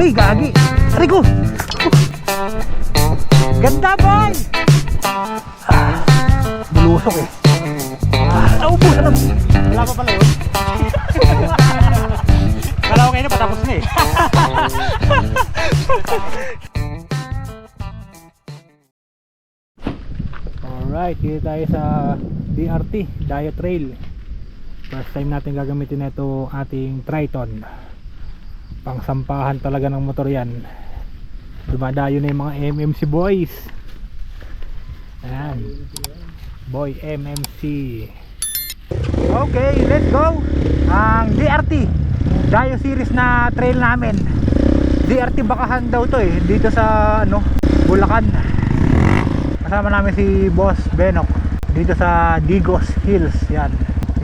Uy, gagi. Aray ko. Ganda, boy. Bulusok eh. Naubos na. Wala pa pala yun. Kala ko kayo na patapos na eh. Alright, dito tayo sa DRT, Dayo Trail. First time natin gagamitin na ito ating Triton. Pangsampahan talaga ng motor yan. Dumadayo na yung mga MMC boys. Ayan, boy MMC. Okay, let's go. Ang DRT Dayo series na trail namin. DRT Bakahan daw to eh, dito sa ano, Bulacan. Kasama namin si Boss Benok dito sa Digos Hills. Yan,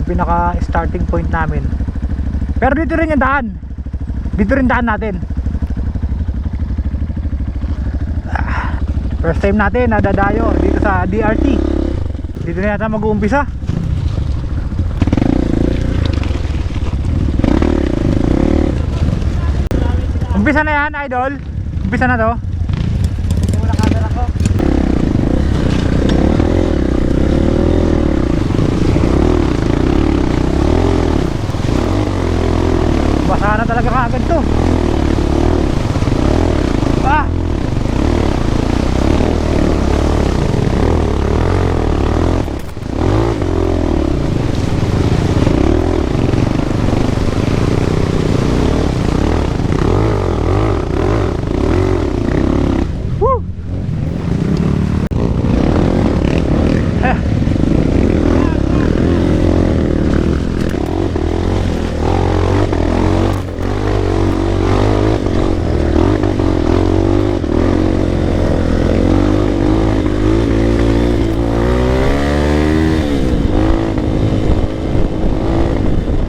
yung pinaka starting point namin. Pero dito rin yung daan. Dito rin daan natin. First time natin nadadayo dito sa DRT. Dito na yata mag-uumpisa. Umpisa na yan, idol. Umpisa na to. Ito muna camera ko. Basa na talaga kaagad to. Ah!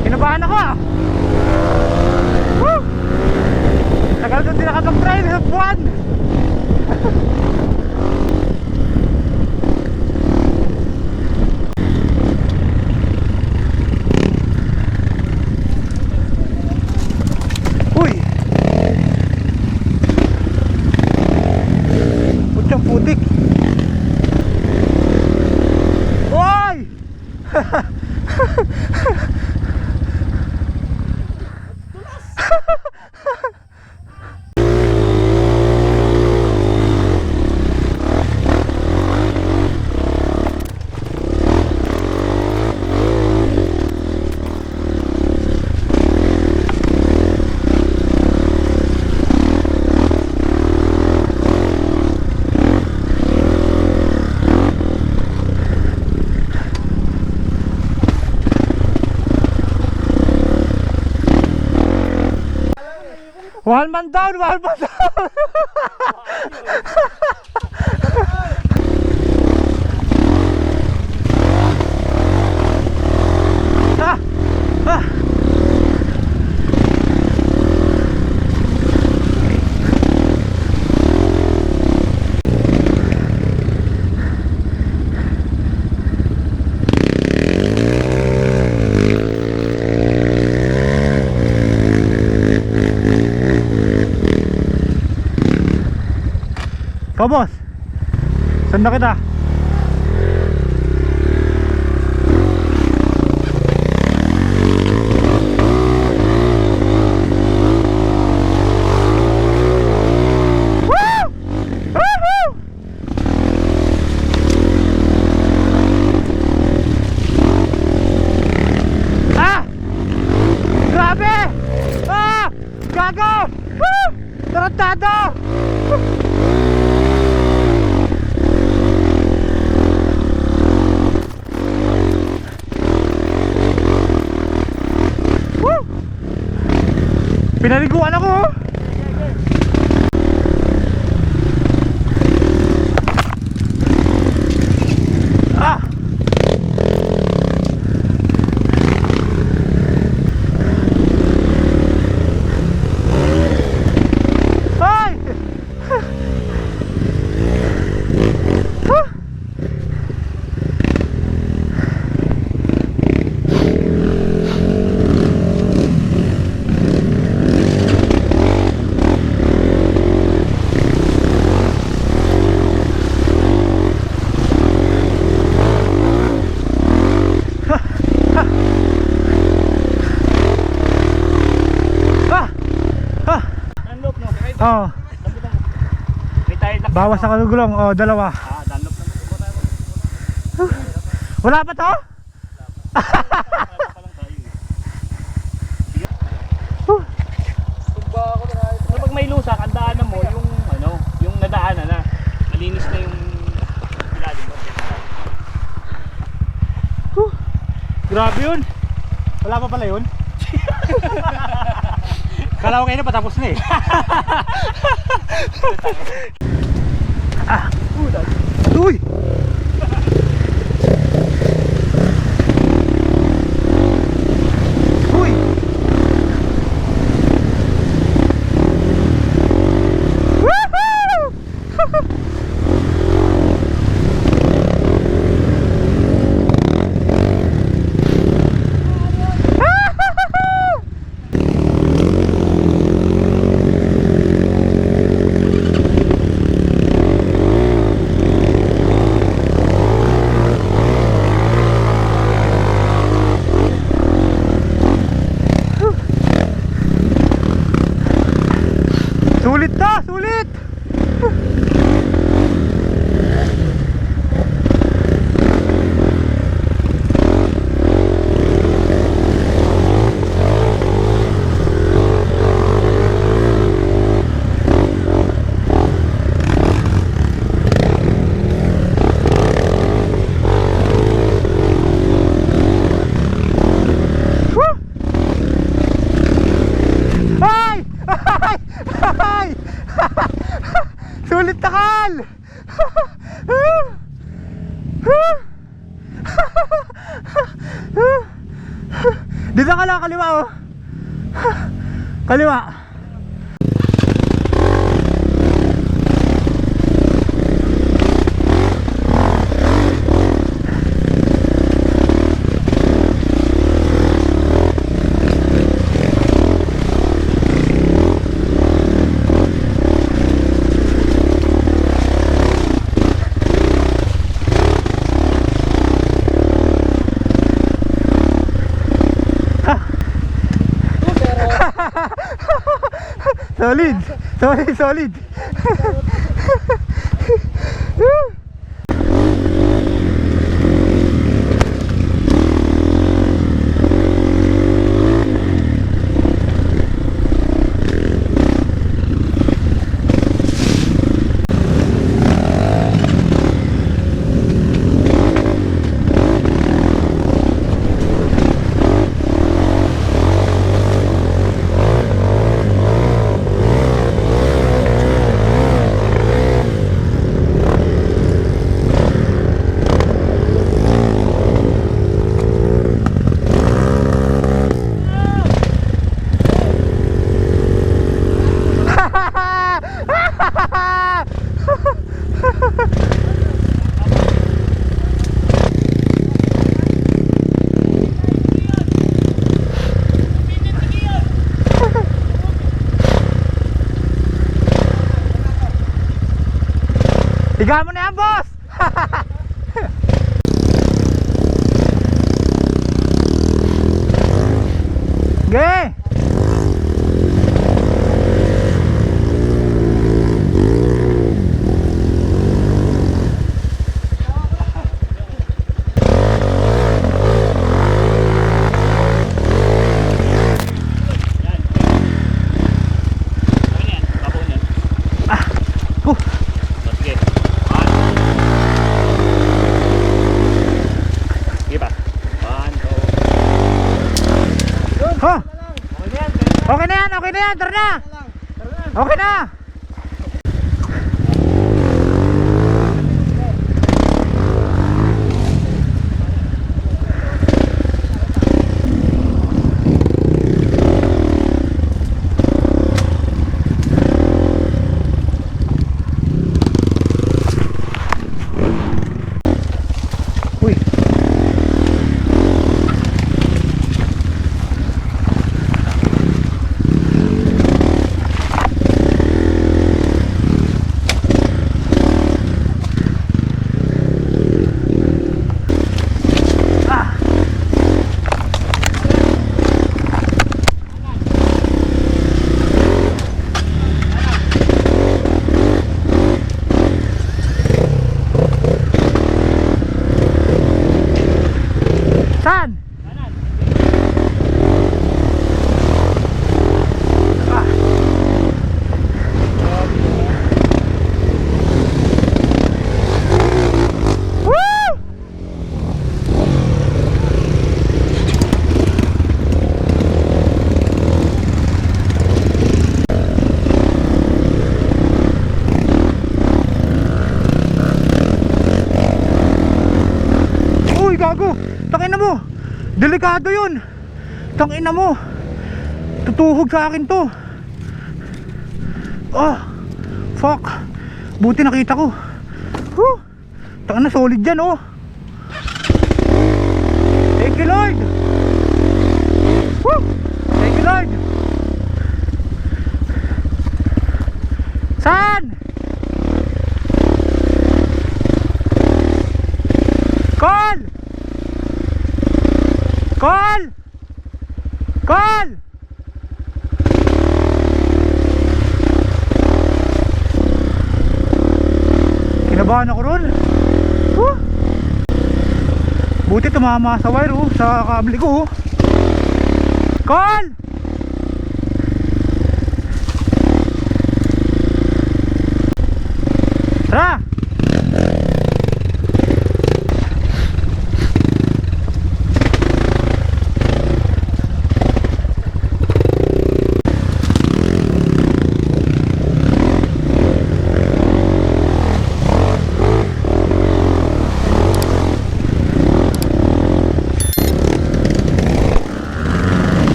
Kinabahan ako ah. Woo! Tagal ko din nakapag-trail sa buwan. Uy! Putyang putik. Uy! One man down, one man down. Ah, ah. So boss, saan na kita? Woo! Woohoo! Ah! Grabe! Ah! Gago! Woo! Tarantado! Woo! Pinaliguan ako! Ah! Ay! Huh! Ah! Ah! Dunlop no? Oh, May tayo na. bawas sa kalugulong. Oh, dalawa. Ah, Dunlop naman. Wala pa to? Kapag may lusak, ang daanan mo yung ano, yung nadaanan na. Malinis na yung ilalim mo. Grabe yun. Wala pa pala yun? Kala ko kayo na patapos na eh. Ah! Uy! Uy! Woohoo! Sulit to! Sulit! Woo! Ay! Ay! Ay! Sulit takal! Dito ka lang, kaliwa oh. Kaliwa. Solid! Solid! Solid! Higa mo na yan, boss! Ge! Yan. Ano yan? Babaw niyan. Huh. O, sige. Sige pa. 1, 2. Huh. Okay na yan. Okay na yan, tara na! Okay na! Uy. Ah. Saan? Kanan. Ah. Woo! Uy, gago! Tangina mo! Delikado yun! Tangina mo! Tutuhog sa akin to! Oh! Fuck! Buti nakita ko! Whew! Tangina, solid dyan oh! Thank you, Lord! Woo! Thank you, Lord! Saan? Call! Call! Call! Kinabahan ako ron. Huh? Buti tumama sa wire oh, sa kable ko oh. Call! Tara!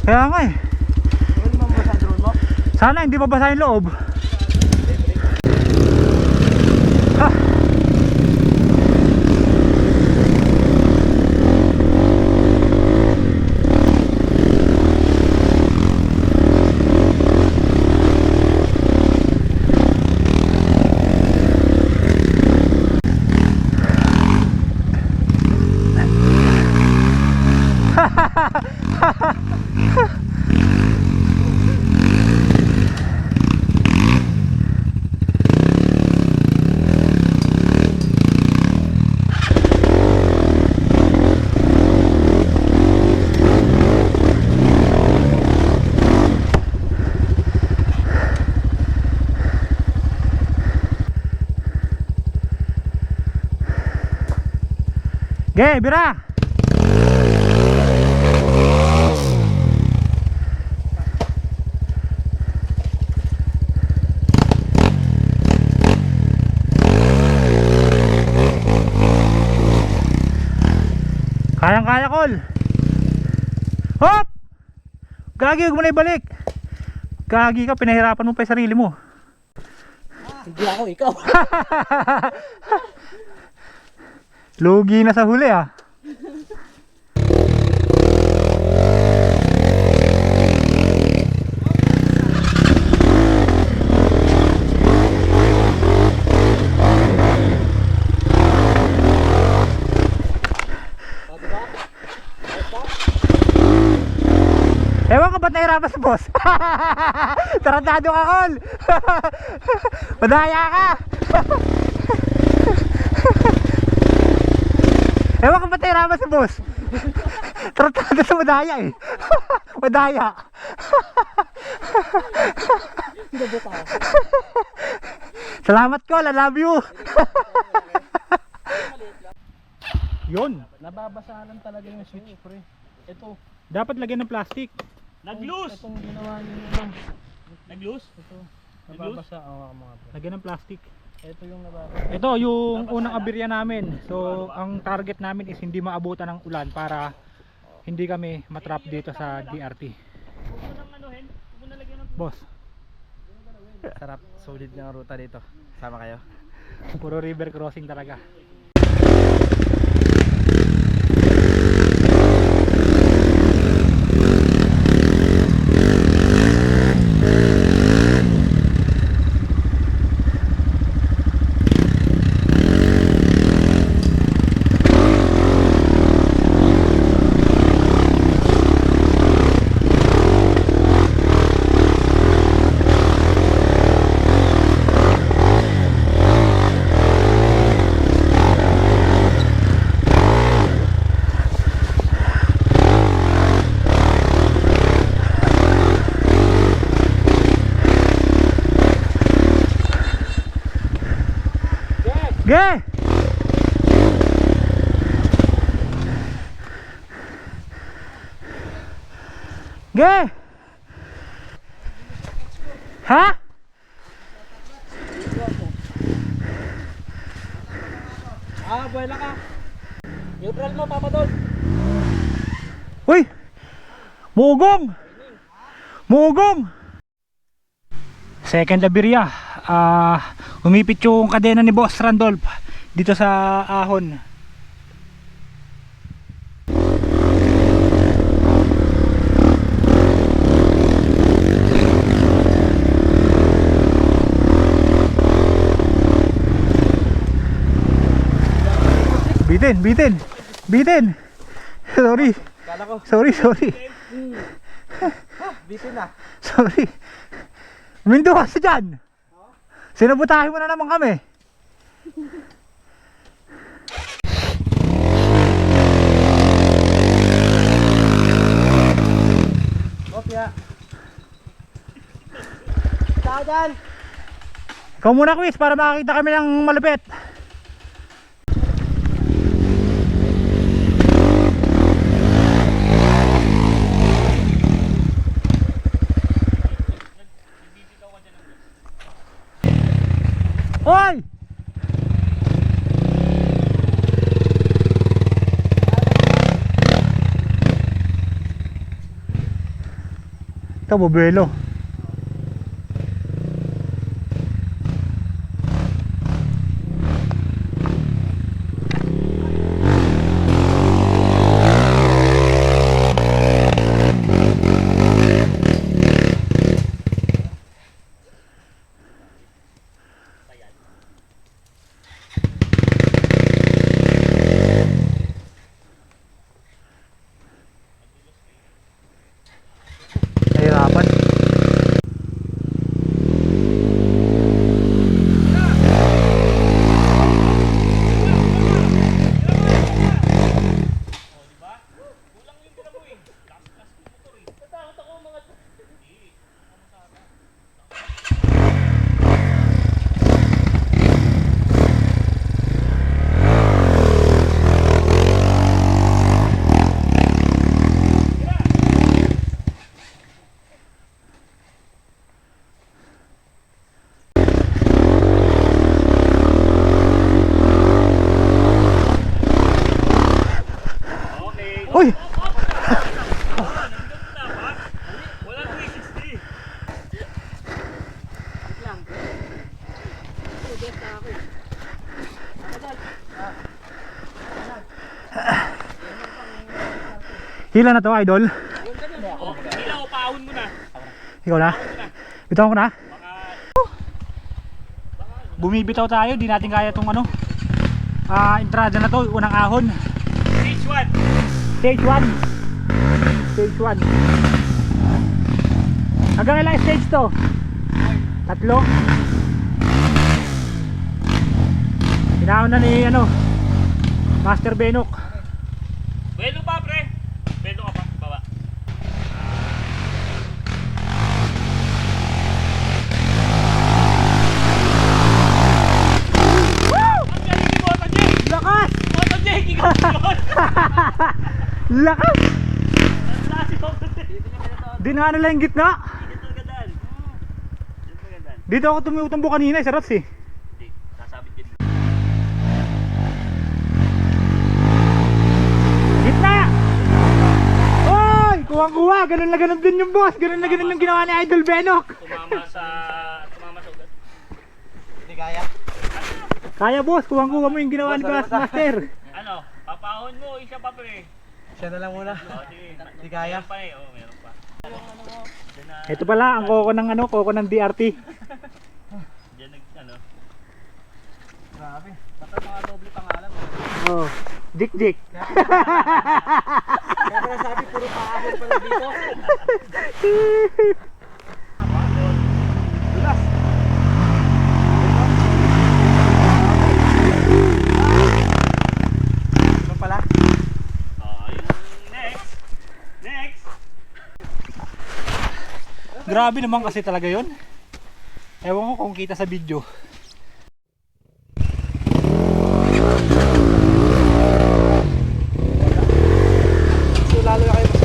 Kaya nga eh. Ano naman ba sa drone mo? Sana hindi mabasa yung loob. Ha! Ge, bira! Kayang-kaya, Kol! Hop! Gagi, huwag mo na ibalik! Gagi ka, pinahirapan mo pa yung sarili mo. Hindi ako, ikaw. Lugi na sa huli ah. Ewan ko ba't nahirapan si boss? Tarantado ka, Kol! Madaya ka! Ewan ko ba't nahirapan si boss? Tarantado sa madaya eh. Madaya. Salamat, Kol, I love you. Yun. Nababasa lang talaga yung switch, pre. Ito. Dapat lagyan ng plastic. Nag-loose! Itong ginawa niyo. Nag-loose? Ito. Nag-loose? Nababasa ang mga pre. Lagyan ng plastic. Ito yung nababasa. Ito yung unang aberya namin. So ang target namin is hindi maabutan ng ulan para hindi kami matrap dito sa DRT. Huwag mo nang anuhin. Huwag mo nalagyan ng... Boss, Sarap. Solid ng ruta dito. Sama kayo. puro river crossing talaga. Ge! Ge! Ha? Buwela ka. Neutral mo, Papa Don. Uy! Mugong! Mugong! Second aberya. Umipit yung kadena ni Boss Randolph dito sa ahon. Bitin, bitin, bitin. Sorry. Kala ko. Sorry. Bitin na. Sorry. Umindo kasi dyan. Sinabutahin mo na naman kami. Opya. Tao dyan. Ikaw muna, Quiz, para makakita kami ng malupit. Hoy! ito, bubuelo. Nahirapan. Uy! Wala 360. Hila na to, idol. Hila o paahon mo na. Ikaw na? Bitawan ko na? Baka Bumibitaw tayo, di natin kaya tong ano. Entrada na to, unang ahon. stage 1. Stage 1. Stage 1. Hanggang ilang stage to? 3. Pinahon na ni ano, Master Benok. Belo pa pre. Belo ka pa. Baba. Ang galing ni Moto J! Lakas! Moto J! Ikaw yun! Lakas! Ang lakas si Moto J! Dinaan nila yung gitna. Dito magandaan. Dito magandaan. Dito ako tumutumbo kanina, sa rats eh. Hindi. Sasabit ka dito. Gitna! Oy! Kuwang-kuwa! Ganun na ganun din yung boss. Ganun na ganun yung ginawa ni Idol Benok. Tumama sa ugat. Kaya boss, kuwang-kuwa mo yung ginawa ni Master. Ano? Papahon mo. Isa pa pre. Siya na lang muna. O, sige. Di kaya? Meron pa eh. Oo, meron pa. Diyan na, Ito pala ang koko ng ano, koko ng DRT. diyan ano. Grabe. Basta mga doble pangalan. Oh, Dik-dik. Kaya pala sabi, puro paahon pala dito. Dulas. Ano pala? Yung next. Next. Grabe naman kasi talaga yon. Ewan ko kung kita sa video. So lalo na kayo mas...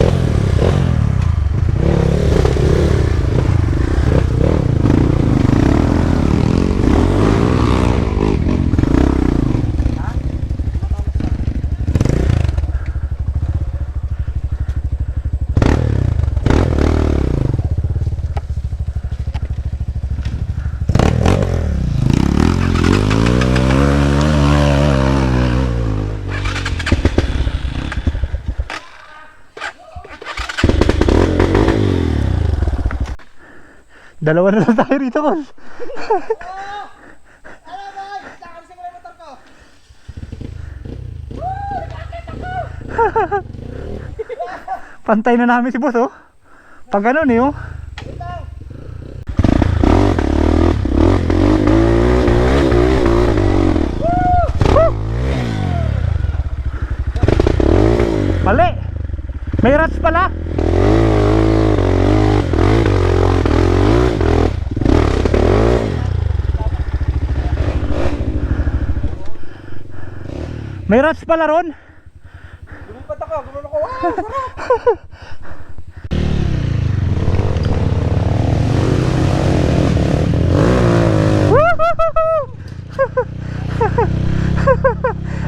Dalawa na lang tayo rito, boss. Pantay na namin si boss, oh. Pag ganun eh, oh. Mali. May rats pala. May rats pala ron. Lumipat ako, gumano ko. Wow, sarap!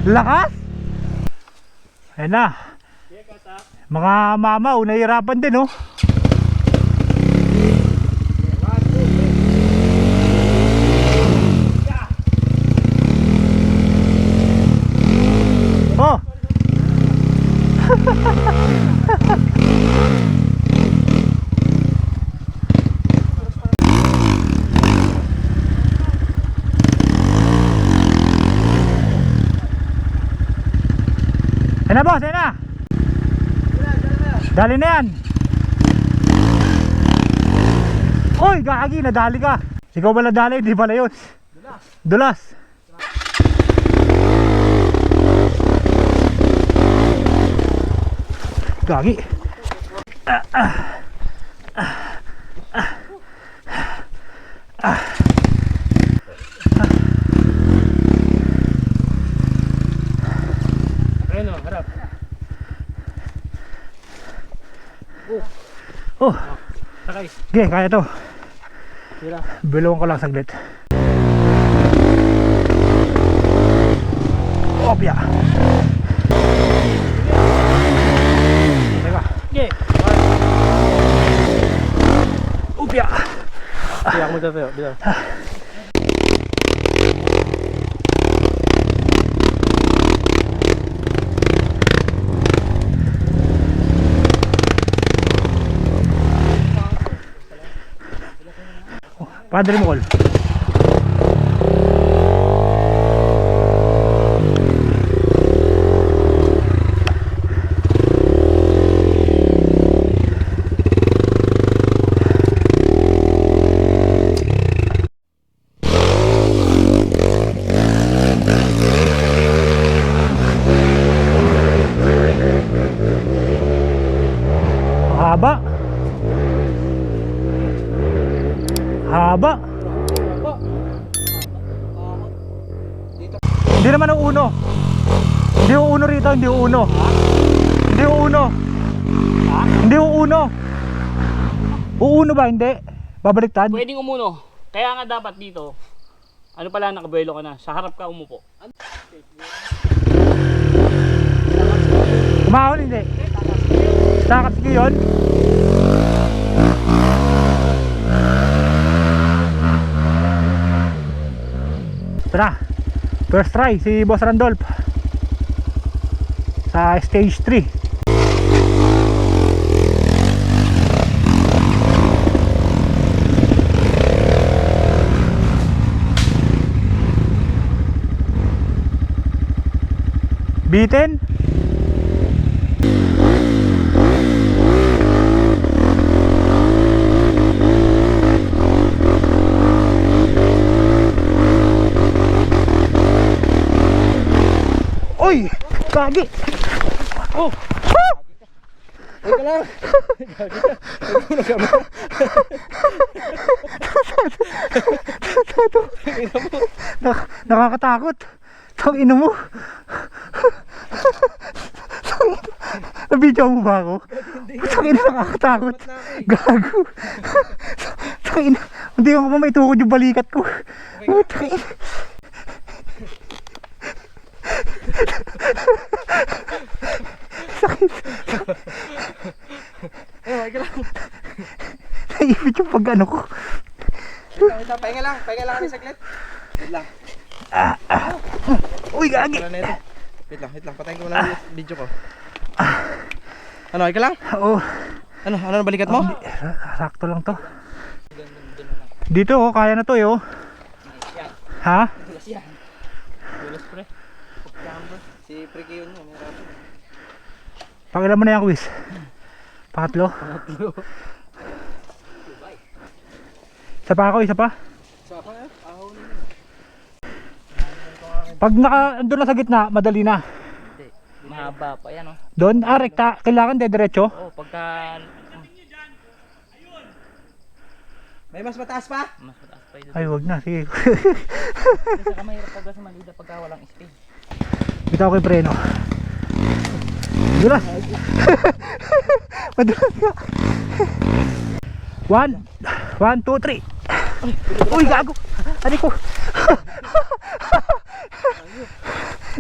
Lakas. Ayan na. Mga mama, nahihirapan din, oh. Ayun na boss, ayun na. Dali na yan. Oy, gagi, nadali ka. Ikaw ba nadali? Di pala yun. Dulas. Gagi. Ayun o, harap. Oh, Sakay. okay, kaya to. Tira. Bilawang ko lang saglit. Opya. Teka. Okay. Opya. Kaya ako magtatayo. Bila. Padre mo call. Haba. Haba. Hindi naman ang uno. Hindi yung uno rito, hindi yung uno. Hindi yung uno. Hindi yung uno. Uuno ba? Hindi. Babaliktad. Pwedeng umuno. Kaya nga dapat dito, ano pala, nakabuelo ka na. Sa harap ka umupo. Umahon hindi. Takas ko yun. Tara. First try si Boss Randolph sa stage 3. Bitin. Uy! Gagi! Oh! Teka lang. Nakakatakot. Tang ina mo. Nabidyo mo ba ako? Tang ina, nakakatakot. Gago. Tang ina. Hindi ako pa maitukod yung balikat ko. Tang ina. Sakit. Teka lang. Naibit yung pag ano ko. Wait lang, pahinga lang kami saglit. Wait lang. Uy, gagi. Wala na ito. Wait lang, patayin ko lang yung video ko. Ano, ika lang? Oo. Ano na balikat mo? Sakto lang to. Dito oh, kaya na to yo. Ha? Tulas pre. Si Priki yun yun. Pakilan mo na yan, quiz. Pangatlo. Isa pa ako, isa pa. Pag andun na sa gitna, madali na. Mahaba pa yan, oh. Doon, rekta. Kailangan diretso. Oh, pagka May mas mataas pa? mas mataas pa yun. Ay, wag na. Sige. Kasi saka mahirap pagka sa malida pagka walang speed. Bitaw ko yung preno. Madulas. Madulas ka. 1, 2, 3. Uy, gago. Ano ko?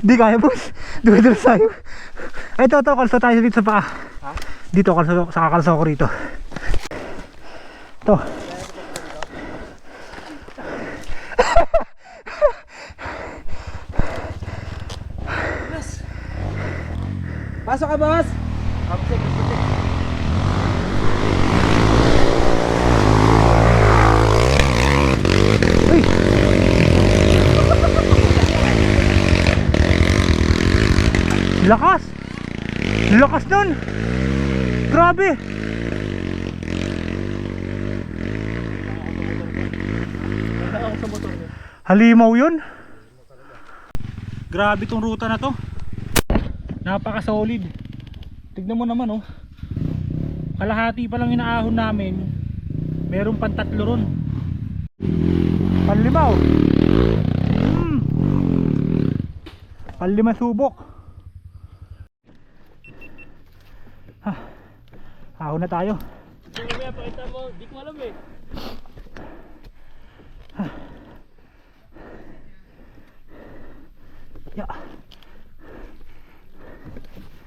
Di kaya, boss. Dumadulas tayo. Ay, ito, kalso tayo dito sa paa. Dito, kalso, sa kakalso ko rito. Ito. Pasok ka, boss! Uy! Lakas! Lakas nun! Grabe! Halimaw yun! Grabe tong ruta na to. Napaka solid. Tignan mo naman oh. Kalahati pa lang inaahon namin. Meron pang 3 ron. Panlima oh. Panlima subok. Ahon na tayo. Pakita mo, di ko alam eh. Ya.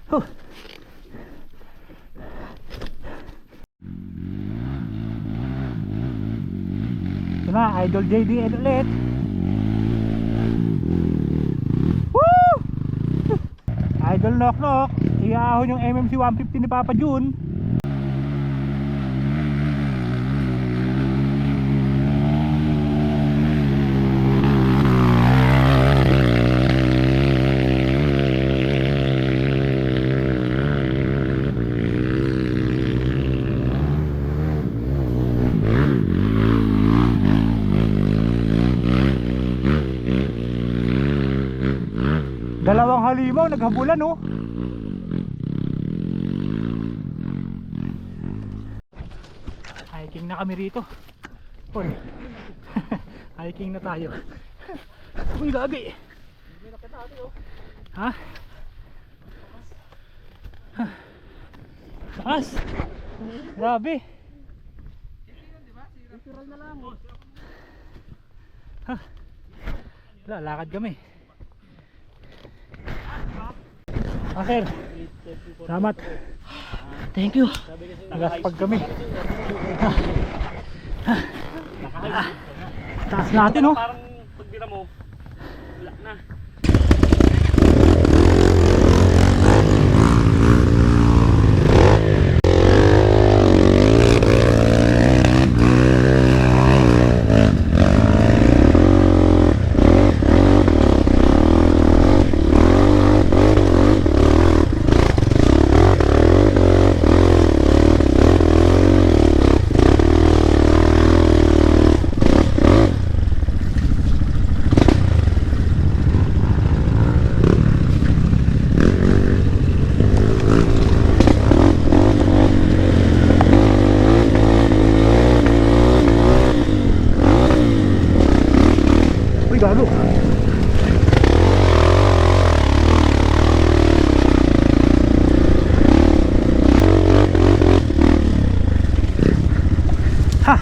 Huh. Ito na, Idol JD ulit. Woo! Idol Knock Knock. Iahon yung MMC 150 ni Papa June. Dalawang halimaw naghabulan oh. Hiking na kami rito. Hoy. Hiking na tayo. Uy, lagi. Ha? Taas. Grabe. Ha? Lalakad kami. Sir, salamat. Thank you. Nagaspag kami. Taas natin oh. Parang pagbira mo, wala na. Uy, gago. Ha.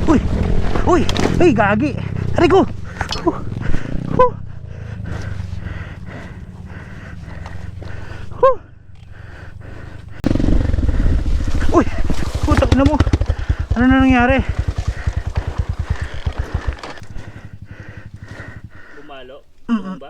Uy! Uy! Uy, gagi! Aray ko! Uy! Putak na mo! Ano na nangyari? Bumalo? Mm-mm. Ba?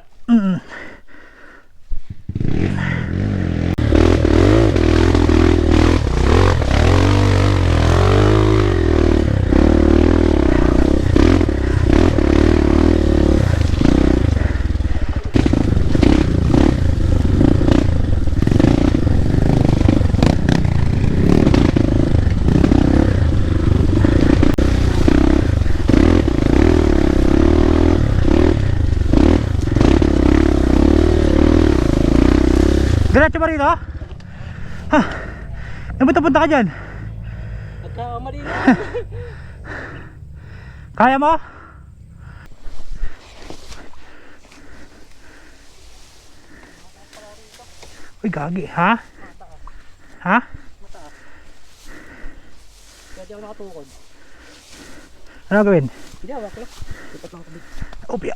Diretso ba rito? Ha? Napunta ka dyan? Nagkakamali na. Kaya mo? Uy, gagi, ha? Ha? Pwede ako nakatukod. Ano gawin? Hindi, hawak lang. Lipat lang kabit. Opya.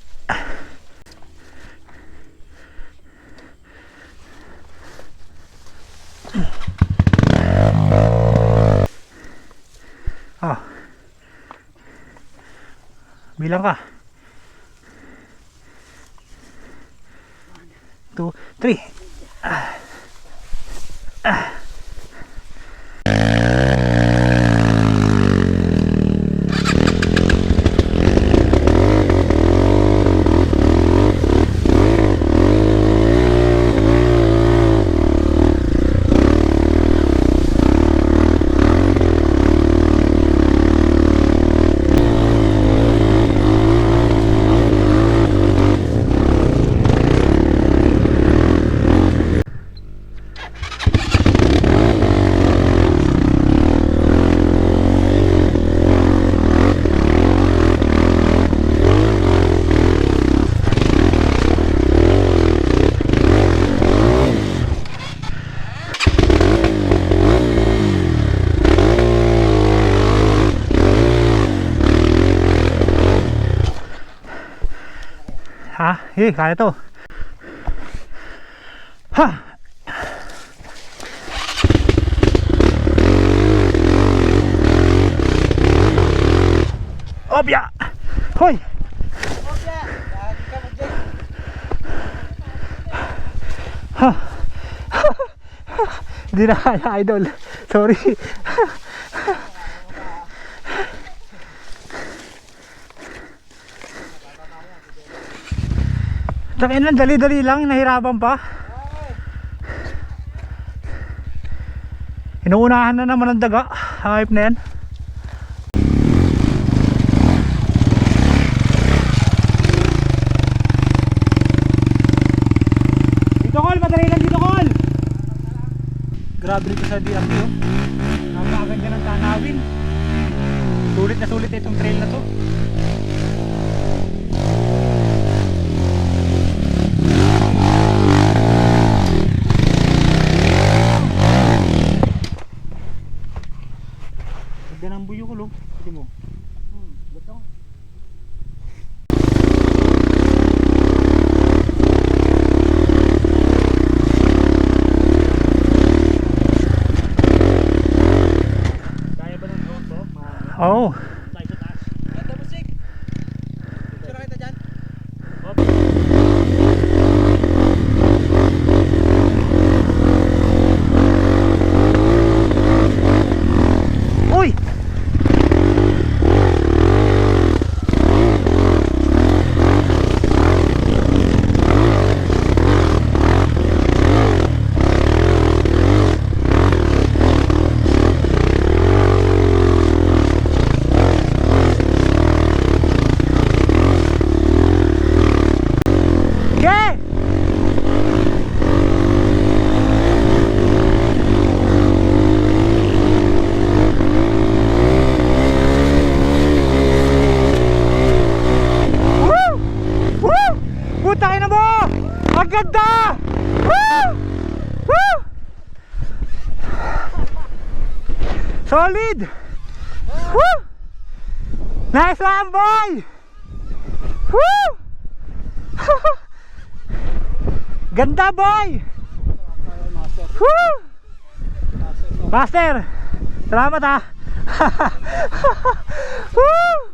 Ah. Bilang ka. 2, 3. Ha? Kaya to. Ha! Opya! Hoy! Opya! Lagi ka mag-jay. Ha! Hindi na kaya, idol. Sorry. Takin lang, dali-dali lang, nahirapan pa. Inuunahan na naman ang daga. Hype na yan. Dito Col, madali lang dito Col. Grabe dito sa DRT oh. Napakaganda ng tanawin. Sulit na sulit itong trail na to. Ganda ng buyo ko lo. Pwede mo. Betul. Kaya ba ng drone to? Oo. Tayo sa taas. Ganda musik. Sino kita dyan? Hop. Uy! Okay! Woo! Woo! Puta na mo! Ang ganda! Woo! Woo! Solid! Woo! Nice one, boy! Woo! Ganda, boy! Woo! Master! Salamat ha! Woo!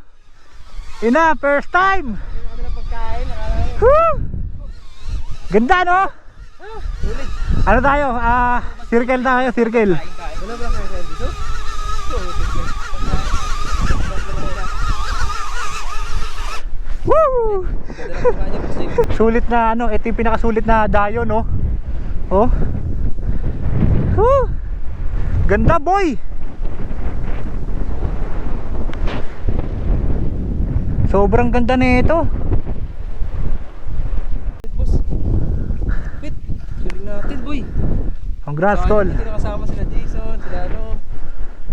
Ina, first time! Kami na pagkain. Woo! Ganda no? Ano tayo? Circle tayo, circle. Wala ba kayo dito? Woo! Ganda na pagkain musik. Sulit na ano, ito yung pinakasulit na dayo no? Oh. Woo! Ganda boy! Sobrang ganda na ito. Boss. Pit. Galing natin, boy. Congrats, Tol. Hindi nakasama sila Jason, sila ano.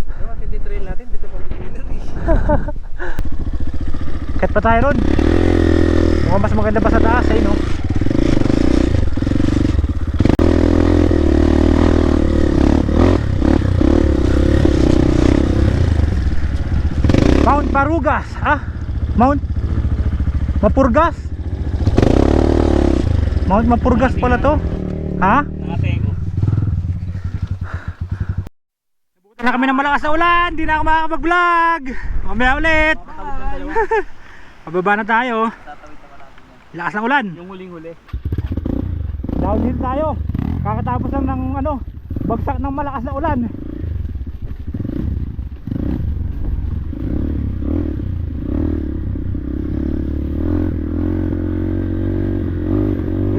Pero matindi trail natin, dito pa beginner eh. Kat pa tayo ron. Mukhang mas maganda pa sa taas eh, no? Mount Parugas. Mount Mapurgas. Mount Mapurgas pala to. Ha? Nakatego. Nabutan na kami ng malakas na ulan. Hindi na ako makakapag-vlog. Mamaya ulit. Pababa na tayo. Lakas ng ulan. Yung huling-huli. Downhill tayo. Kakatapos lang ng bagsak ng malakas na ulan.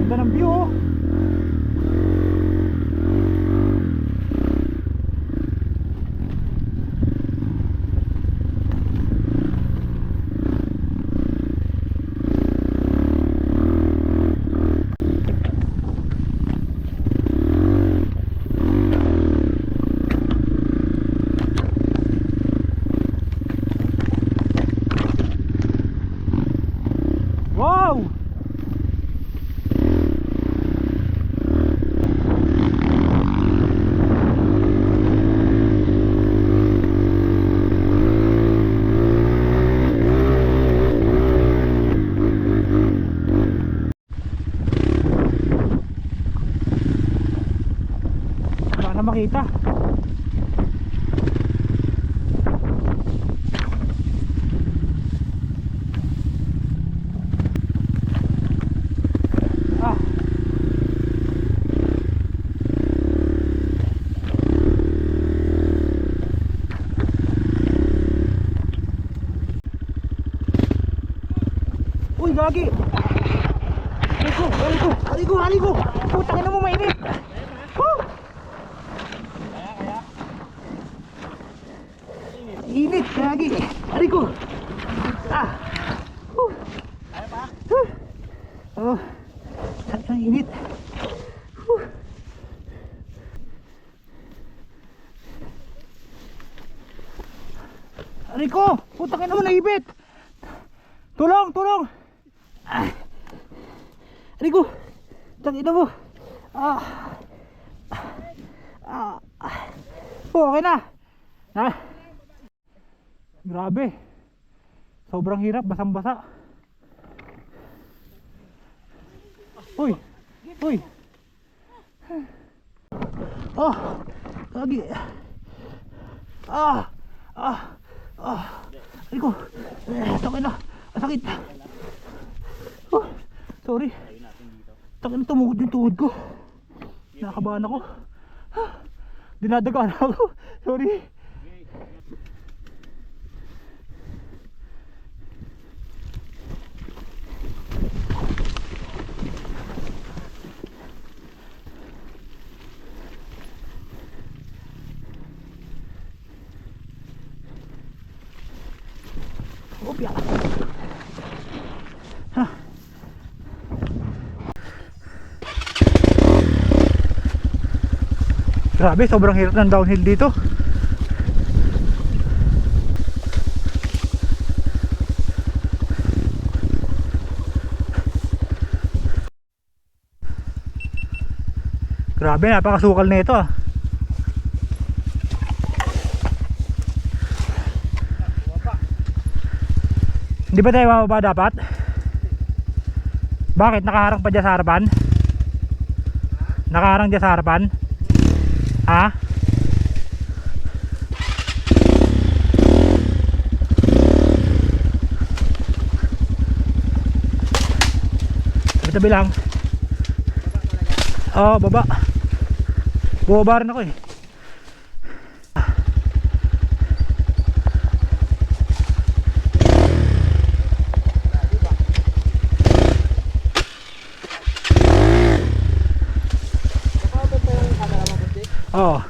Ganda ng view, oh. Wow! Wala na makita. Uy, gagi! Haligo! Putang ina mo, mainit! Woo! Init, gagi! Haligo! Kaya pa? Oh, ang init! Haligo! Putang ina mo, naibit! Tulong! Haligo! Putang ina mo! Oh, okay na! Grabe! Sobrang hirap, basang-basa. Uy! Oh! Lagi! Haligo! Takay na! Sakit! Oh! Sorry! Takay na, tumugod yung tuhod ko. Nakakabahan ako. Dinadagaan ako. Sorry. Oh, biyak. Grabe, sobrang hirap ng downhill dito. Grabe, napakasukal na ito, Hindi ba tayo bababa dapat? Bakit? Nakaharang pa dyan sa harapan? Nakaharang dyan sa harapan? Ha? Tabi lang. Oo, baba. Bumaba rin ako eh. Oo.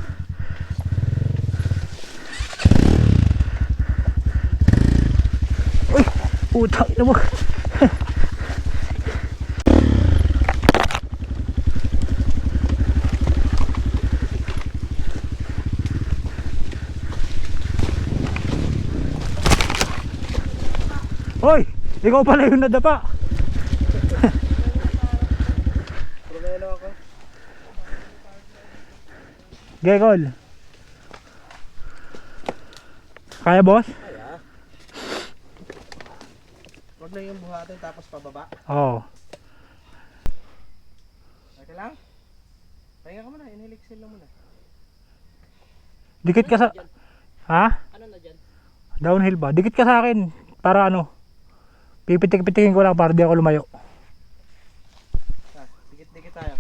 Uy, puta, ito mo. Hoy, ikaw pala yung nadapa. Problema ako. Gekol. Kaya boss? Kaya. Wag na yung buhatin tapos pababa. Oo. Okay lang? Pahinga ka muna, inhilixil lang muna. Dikit ka sa... Ha? Ano na dyan? Downhill ba? Dikit ka sa akin. Para ano? Pipitik-pitikin ko lang para di ako lumayo. Dikit-dikit tayo.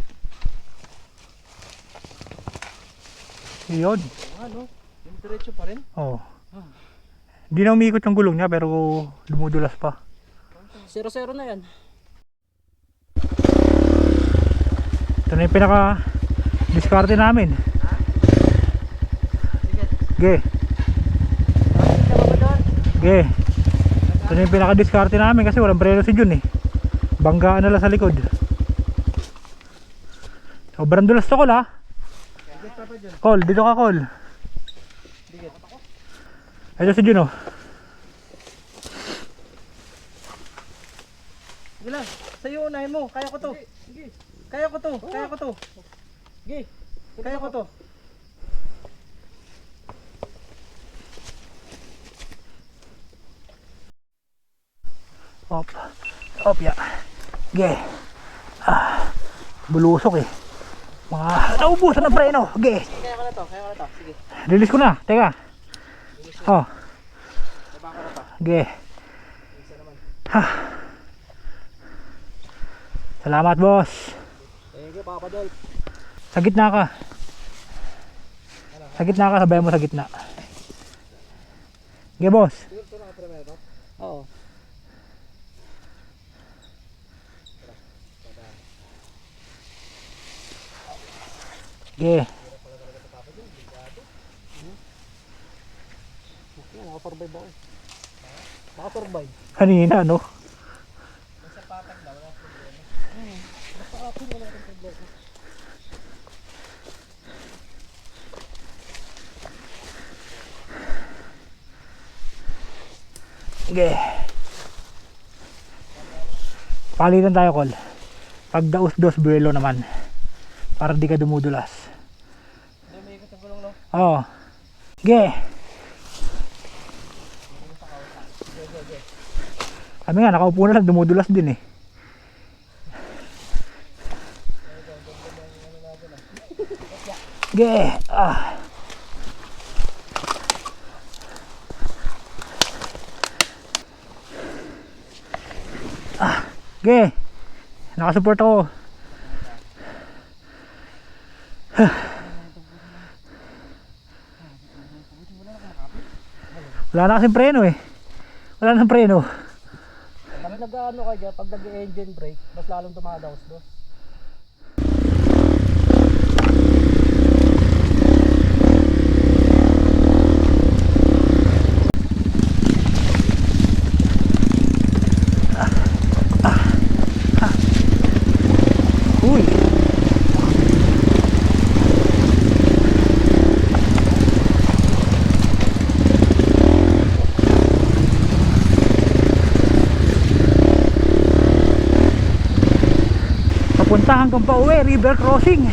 Yun. Ano? Yung diretso pa rin? Oo. Hindi na umiikot yung gulong niya pero dumudulas pa. 0-0 na yan. Ito na yung pinaka diskarte namin. Ge. Ge. Ito na yung pinaka diskarte namin kasi walang preno si Jun eh. Banggaan na lang sa likod. Sobrang dulas to, Col, ha? Col, dito ka, Col. Ito si Jun, oh. Sige lang, sa'yo unahin mo. Kaya ko to. Kaya ko to. Kaya ko to. Kaya ko to. Op. Op, ya. Ge. Bulusok eh. Mga naubusan ng preno. Ge. Kaya ko na to. Kaya ko na to. Sige. Release ko na. Teka. Oh. Baba ko na to. Ge. Isa naman. Salamat, boss. Thank you, Papa Dol. Sa gitna ka. Sa gitna ka, sabay mo sa gitna. Ge, boss. Oo. Ge. Nakasurvive ako. Nakasurvive. Kanina, no? Sa patag daw, wala problema. Basta ako wala akong problema. Ge. Palitan tayo, Col. Pag daos dos buwelo naman. Para di ka dumudulas. Hindi, may ikot ang gulong, no? Oo. Ge. Kami nga, nakaupo na lang, dumudulas din eh. Ge. Ge. Nakasupport ako. Wala na kasing preno eh. Wala nang preno. Pag nag-ano ka dyan, pag nag-engine brake, mas lalong tumadaos do. Uy. Papunta hanggang pauwi, river crossing.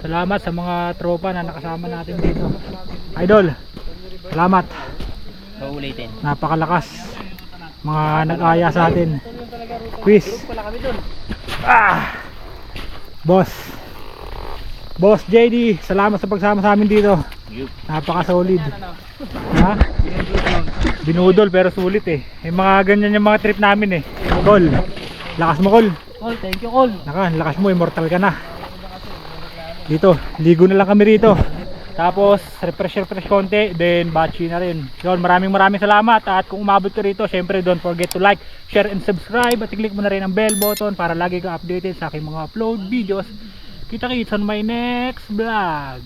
Salamat sa mga tropa na nakasama natin dito. Idol, salamat. Paulitin. Napakalakas. Mga nag-aya sa atin. Quiz. Pala kami dun. Boss. Boss JD, salamat sa pagsama sa amin dito. Napaka-solid. Ha? Binudol pero sulit eh. Yung mga ganyan yung mga trip namin eh. Col. Lakas mo, Col. Col, thank you, Col. Lakas mo, immortal ka na. Dito, ligo na lang kami rito. Tapos refresh konti, then battery na rin. Yun, maraming salamat. At kung umabot ka rito, syempre don't forget to like, share and subscribe. At i-click mo na rin ang bell button para lagi ka updated sa aking mga upload videos. Kita-kits on my next vlog.